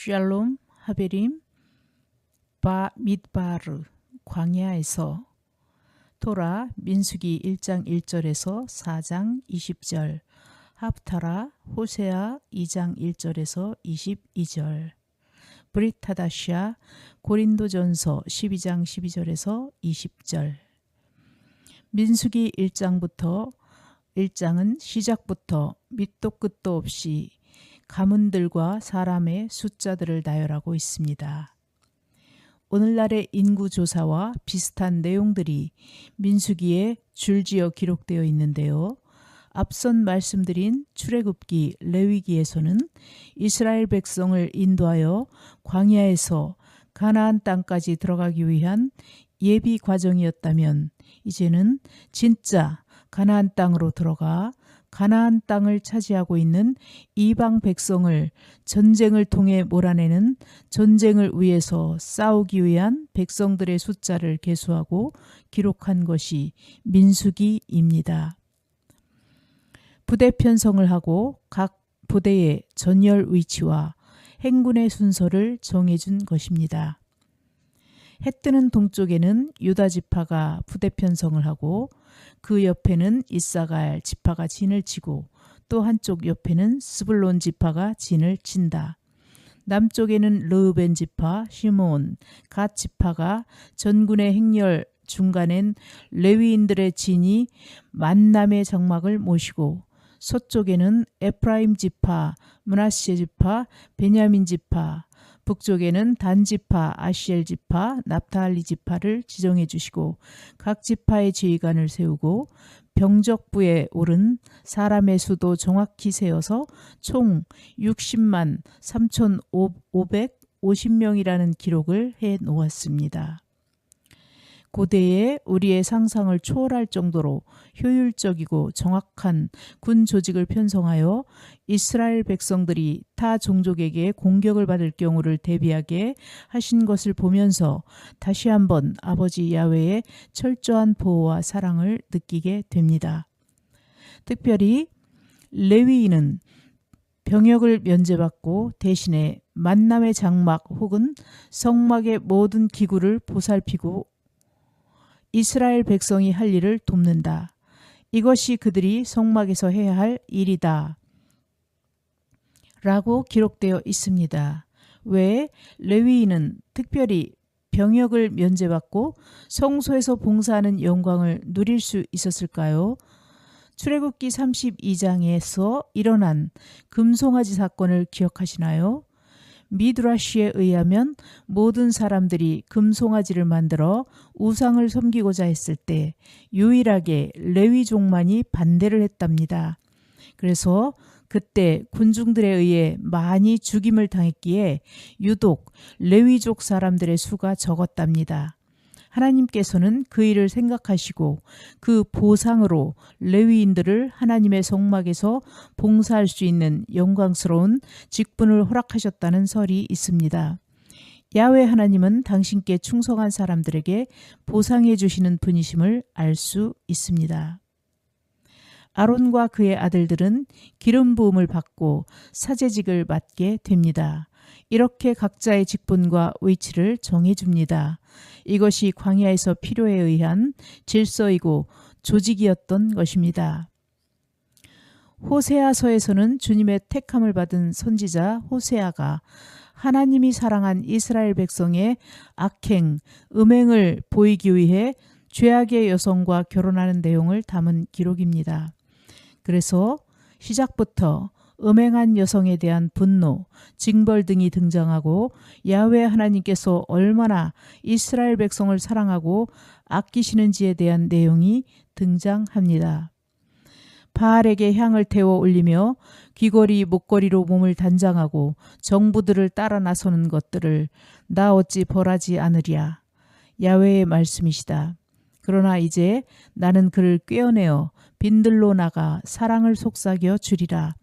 샬롬 하베림 바mid바르 광야에서 토라 민수기 1장 1절에서 4장 20절 합타라 호세아 2장 1절에서 22절 브릿하다시아 고린도전서 12장 12절에서 20절 민수기 1장은 시작부터 밑도 끝도 없이 가문들과 사람의 숫자들을 나열하고 있습니다. 오늘날의 인구조사와 비슷한 내용들이 민수기에 줄지어 기록되어 있는데요. 앞선 말씀드린 출애굽기 레위기에서는 이스라엘 백성을 인도하여 광야에서 가나안 땅까지 들어가기 위한 예비 과정이었다면 이제는 진짜 가나안 땅으로 들어가 가나안 땅을 차지하고 있는 이방 백성을 전쟁을 통해 몰아내는 전쟁을 위해서 싸우기 위한 백성들의 숫자를 계수하고 기록한 것이 민수기입니다. 부대 편성을 하고 각 부대의 전열 위치와 행군의 순서를 정해준 것입니다. 해 뜨는 동쪽에는 유다 지파가 부대 편성을 하고 그 옆에는 이사갈 지파가 진을 치고 또 한쪽 옆에는 스불론 지파가 진을 친다. 남쪽에는 르우벤 지파, 시몬, 갓 지파가 전군의 행렬 중간엔 레위인들의 진이 만남의 장막을 모시고 서쪽에는 에프라임 지파, 므낫세 지파, 베냐민 지파, 북쪽에는 단 지파, 아시엘 지파, 납달리 지파를 지정해 주시고 각 지파의 지휘관을 세우고 병적부에 오른 사람의 수도 정확히 세어서 총 60만 3,550명이라는 기록을 해 놓았습니다. 고대에 우리의 상상을 초월할 정도로 효율적이고 정확한 군 조직을 편성하여 이스라엘 백성들이 타 종족에게 공격을 받을 경우를 대비하게 하신 것을 보면서 다시 한번 아버지 야훼의 철저한 보호와 사랑을 느끼게 됩니다. 특별히 레위인은 병역을 면제받고 대신에 만남의 장막 혹은 성막의 모든 기구를 보살피고 이스라엘 백성이 할 일을 돕는다. 이것이 그들이 성막에서 해야 할 일이다. 라고 기록되어 있습니다. 왜 레위인은 특별히 병역을 면제받고 성소에서 봉사하는 영광을 누릴 수 있었을까요? 출애굽기 32장에서 일어난 금송아지 사건을 기억하시나요? 미드라시에 의하면 모든 사람들이 금송아지를 만들어 우상을 섬기고자 했을 때 유일하게 레위족만이 반대를 했답니다. 그래서 그때 군중들에 의해 많이 죽임을 당했기에 유독 레위족 사람들의 수가 적었답니다. 하나님께서는 그 일을 생각하시고 그 보상으로 레위인들을 하나님의 성막에서 봉사할 수 있는 영광스러운 직분을 허락하셨다는 설이 있습니다. 야훼 하나님은 당신께 충성한 사람들에게 보상해 주시는 분이심을 알 수 있습니다. 아론과 그의 아들들은 기름 부음을 받고 사제직을 맡게 됩니다. 이렇게 각자의 직분과 위치를 정해줍니다. 이것이 광야에서 필요에 의한 질서이고 조직이었던 것입니다. 호세아서에서는 주님의 택함을 받은 선지자 호세아가 하나님이 사랑한 이스라엘 백성의 악행, 음행을 보이기 위해 죄악의 여성과 결혼하는 내용을 담은 기록입니다. 그래서 시작부터 음행한 여성에 대한 분노, 징벌 등이 등장하고 야훼 하나님께서 얼마나 이스라엘 백성을 사랑하고 아끼시는지에 대한 내용이 등장합니다. 바알에게 향을 태워 올리며 귀걸이 목걸이로 몸을 단장하고 정부들을 따라 나서는 것들을 나 어찌 벌하지 않으랴. 야훼의 말씀이시다. 그러나 이제 나는 그를 꿰어내어 빈들로 나가 사랑을 속삭여 주리라.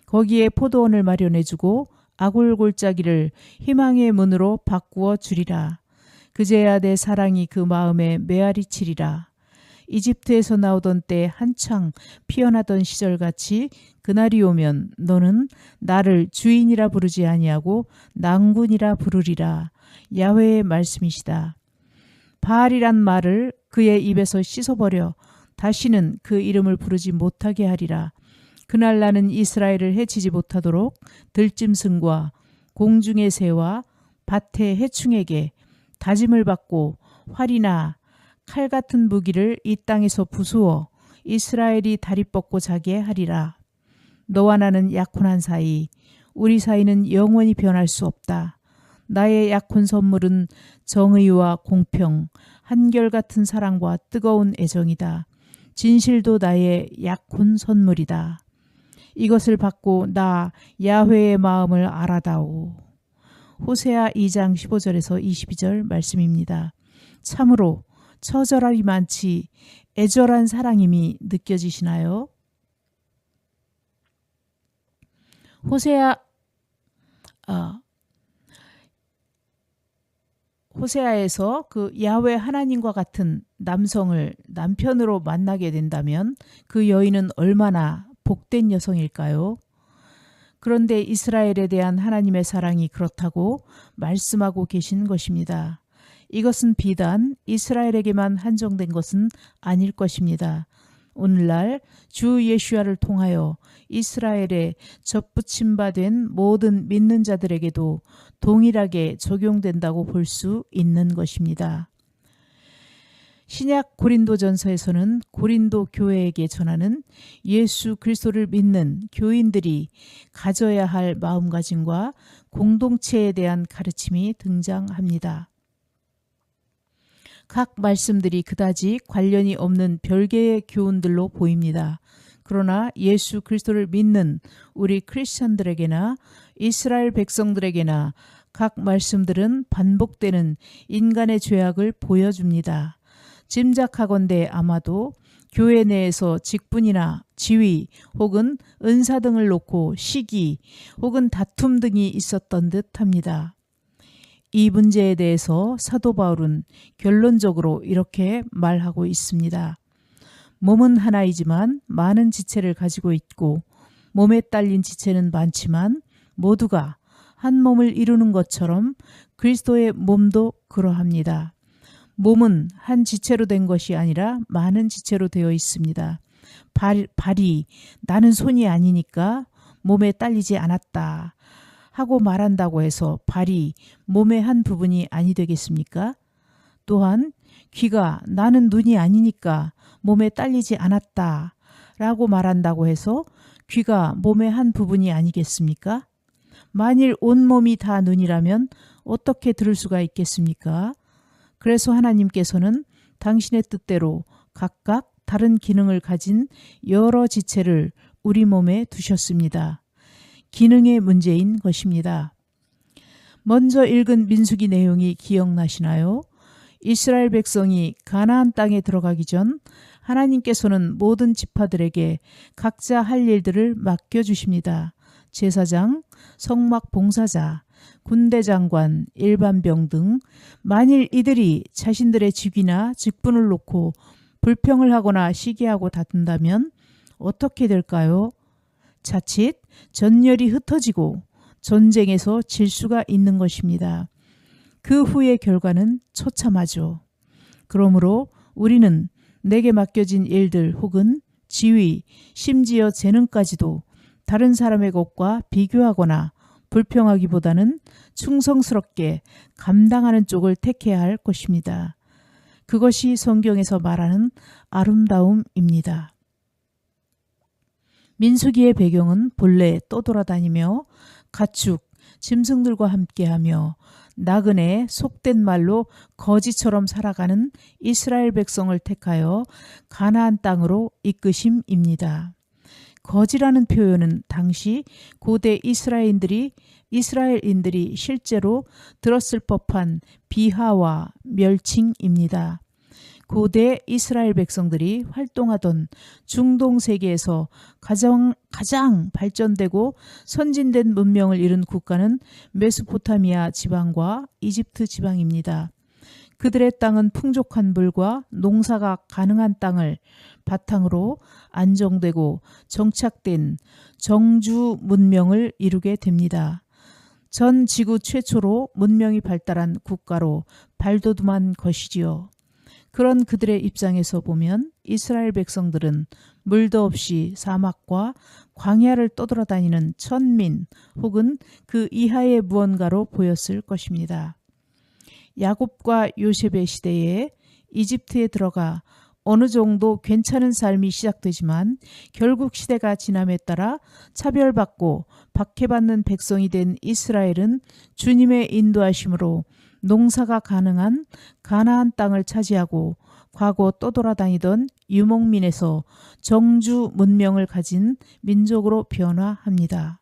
거기에 포도원을 마련해주고 아골골짜기를 희망의 문으로 바꾸어 주리라. 그제야 내 사랑이 그 마음에 메아리 치리라. 이집트에서 나오던 때 한창 피어나던 시절같이 그날이 오면 너는 나를 주인이라 부르지 아니하고 낭군이라 부르리라. 야훼의 말씀이시다. 바알이란 말을 그의 입에서 씻어버려 다시는 그 이름을 부르지 못하게 하리라. 그날 나는 이스라엘을 해치지 못하도록 들짐승과 공중의 새와 밭의 해충에게 다짐을 받고 활이나 칼 같은 무기를 이 땅에서 부수어 이스라엘이 다리 뻗고 자게 하리라. 너와 나는 약혼한 사이, 우리 사이는 영원히 변할 수 없다. 나의 약혼 선물은 정의와 공평, 한결같은 사랑과 뜨거운 애정이다. 진실도 나의 약혼 선물이다. 이것을 받고 나 야훼의 마음을 알아다오. 호세아 2장 15절에서 22절 말씀입니다. 참으로 처절하리 많지 애절한 사랑임이 느껴지시나요? 호세아에서 그 야훼 하나님과 같은 남성을 남편으로 만나게 된다면 그 여인은 얼마나 복된 여성일까요? 그런데 이스라엘에 대한 하나님의 사랑이 그렇다고 말씀하고 계신 것입니다. 이것은 비단 이스라엘에게만 한정된 것은 아닐 것입니다. 오늘날 주 예수야를 통하여 이스라엘에 접붙임 바 된 모든 믿는 자들에게도 동일하게 적용된다고 볼 수 있는 것입니다. 신약 고린도전서에서는 고린도 교회에게 전하는 예수 그리스도를 믿는 교인들이 가져야 할 마음가짐과 공동체에 대한 가르침이 등장합니다. 각 말씀들이 그다지 관련이 없는 별개의 교훈들로 보입니다. 그러나 예수 그리스도를 믿는 우리 크리스천들에게나 이스라엘 백성들에게나 각 말씀들은 반복되는 인간의 죄악을 보여줍니다. 짐작하건대 아마도 교회 내에서 직분이나 지위 혹은 은사 등을 놓고 시기 혹은 다툼 등이 있었던 듯 합니다. 이 문제에 대해서 사도 바울은 결론적으로 이렇게 말하고 있습니다. 몸은 하나이지만 많은 지체를 가지고 있고 몸에 딸린 지체는 많지만 모두가 한 몸을 이루는 것처럼 그리스도의 몸도 그러합니다. 몸은 한 지체로 된 것이 아니라 많은 지체로 되어 있습니다. 발이 나는 손이 아니니까 몸에 딸리지 않았다 하고 말한다고 해서 발이 몸의 한 부분이 아니 되겠습니까? 또한 귀가 나는 눈이 아니니까 몸에 딸리지 않았다 라고 말한다고 해서 귀가 몸의 한 부분이 아니겠습니까? 만일 온몸이 다 눈이라면 어떻게 들을 수가 있겠습니까? 그래서 하나님께서는 당신의 뜻대로 각각 다른 기능을 가진 여러 지체를 우리 몸에 두셨습니다. 기능의 문제인 것입니다. 먼저 읽은 민수기 내용이 기억나시나요? 이스라엘 백성이 가나안 땅에 들어가기 전 하나님께서는 모든 지파들에게 각자 할 일들을 맡겨주십니다. 제사장, 성막 봉사자, 군대 장관, 일반병 등 만일 이들이 자신들의 직위나 직분을 놓고 불평을 하거나 시기하고 다툰다면 어떻게 될까요? 자칫 전열이 흩어지고 전쟁에서 질 수가 있는 것입니다. 그 후의 결과는 처참하죠. 그러므로 우리는 내게 맡겨진 일들 혹은 지위, 심지어 재능까지도 다른 사람의 것과 비교하거나 불평하기보다는 충성스럽게 감당하는 쪽을 택해야 할 것입니다. 그것이 성경에서 말하는 아름다움입니다. 민수기의 배경은 본래 떠돌아다니며 가축, 짐승들과 함께하며 나그네 속된 말로 거지처럼 살아가는 이스라엘 백성을 택하여 가나안 땅으로 이끄심입니다. 거지라는 표현은 당시 고대 이스라엘인들이 실제로 들었을 법한 비하와 멸칭입니다. 고대 이스라엘 백성들이 활동하던 중동 세계에서 가장 발전되고 선진된 문명을 이룬 국가는 메소포타미아 지방과 이집트 지방입니다. 그들의 땅은 풍족한 물과 농사가 가능한 땅을 바탕으로 안정되고 정착된 정주 문명을 이루게 됩니다. 전 지구 최초로 문명이 발달한 국가로 발돋움한 것이지요. 그런 그들의 입장에서 보면 이스라엘 백성들은 물도 없이 사막과 광야를 떠돌아다니는 천민 혹은 그 이하의 무언가로 보였을 것입니다. 야곱과 요셉의 시대에 이집트에 들어가 어느 정도 괜찮은 삶이 시작되지만 결국 시대가 지남에 따라 차별받고 박해받는 백성이 된 이스라엘은 주님의 인도하심으로 농사가 가능한 가나안 땅을 차지하고 과거 떠돌아다니던 유목민에서 정주 문명을 가진 민족으로 변화합니다.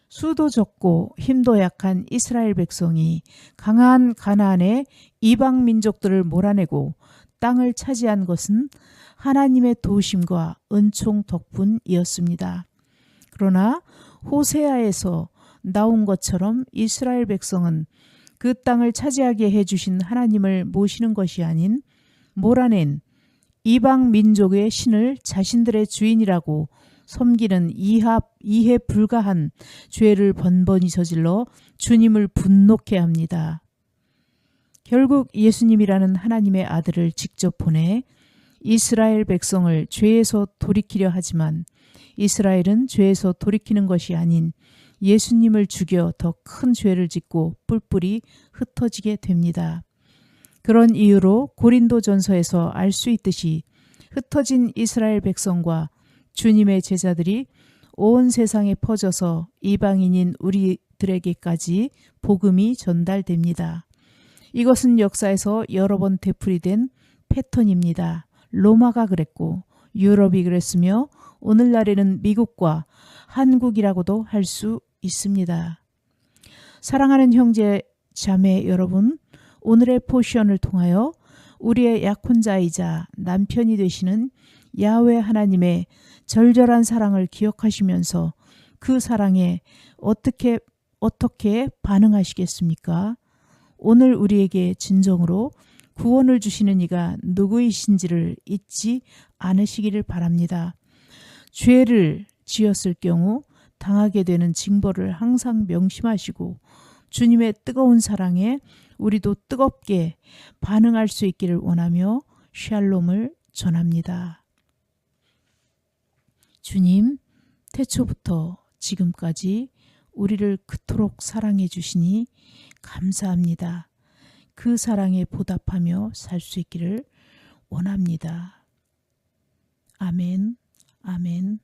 수도 적고 힘도 약한 이스라엘 백성이 강한 가나안의 이방 민족들을 몰아내고 땅을 차지한 것은 하나님의 도우심과 은총 덕분이었습니다. 그러나 호세아에서 나온 것처럼 이스라엘 백성은 그 땅을 차지하게 해주신 하나님을 모시는 것이 아닌 몰아낸 이방 민족의 신을 자신들의 주인이라고 섬기는 이해 불가한 죄를 번번이 저질러 주님을 분노케 합니다. 결국 예수님이라는 하나님의 아들을 직접 보내 이스라엘 백성을 죄에서 돌이키려 하지만 이스라엘은 죄에서 돌이키는 것이 아닌 예수님을 죽여 더 큰 죄를 짓고 뿔뿔이 흩어지게 됩니다. 그런 이유로 고린도전서에서 알 수 있듯이 흩어진 이스라엘 백성과 주님의 제자들이 온 세상에 퍼져서 이방인인 우리들에게까지 복음이 전달됩니다. 이것은 역사에서 여러 번 되풀이된 패턴입니다. 로마가 그랬고 유럽이 그랬으며 오늘날에는 미국과 한국이라고도 할 수 있습니다. 사랑하는 형제 자매 여러분, 오늘의 포션을 통하여 우리의 약혼자이자 남편이 되시는 야훼 하나님의 절절한 사랑을 기억하시면서 그 사랑에 어떻게 반응하시겠습니까? 오늘 우리에게 진정으로 구원을 주시는 이가 누구이신지를 잊지 않으시기를 바랍니다. 죄를 지었을 경우 당하게 되는 징벌을 항상 명심하시고 주님의 뜨거운 사랑에 우리도 뜨겁게 반응할 수 있기를 원하며 샬롬을 전합니다. 주님, 태초부터 지금까지 우리를 그토록 사랑해 주시니 감사합니다. 그 사랑에 보답하며 살 수 있기를 원합니다. 아멘, 아멘.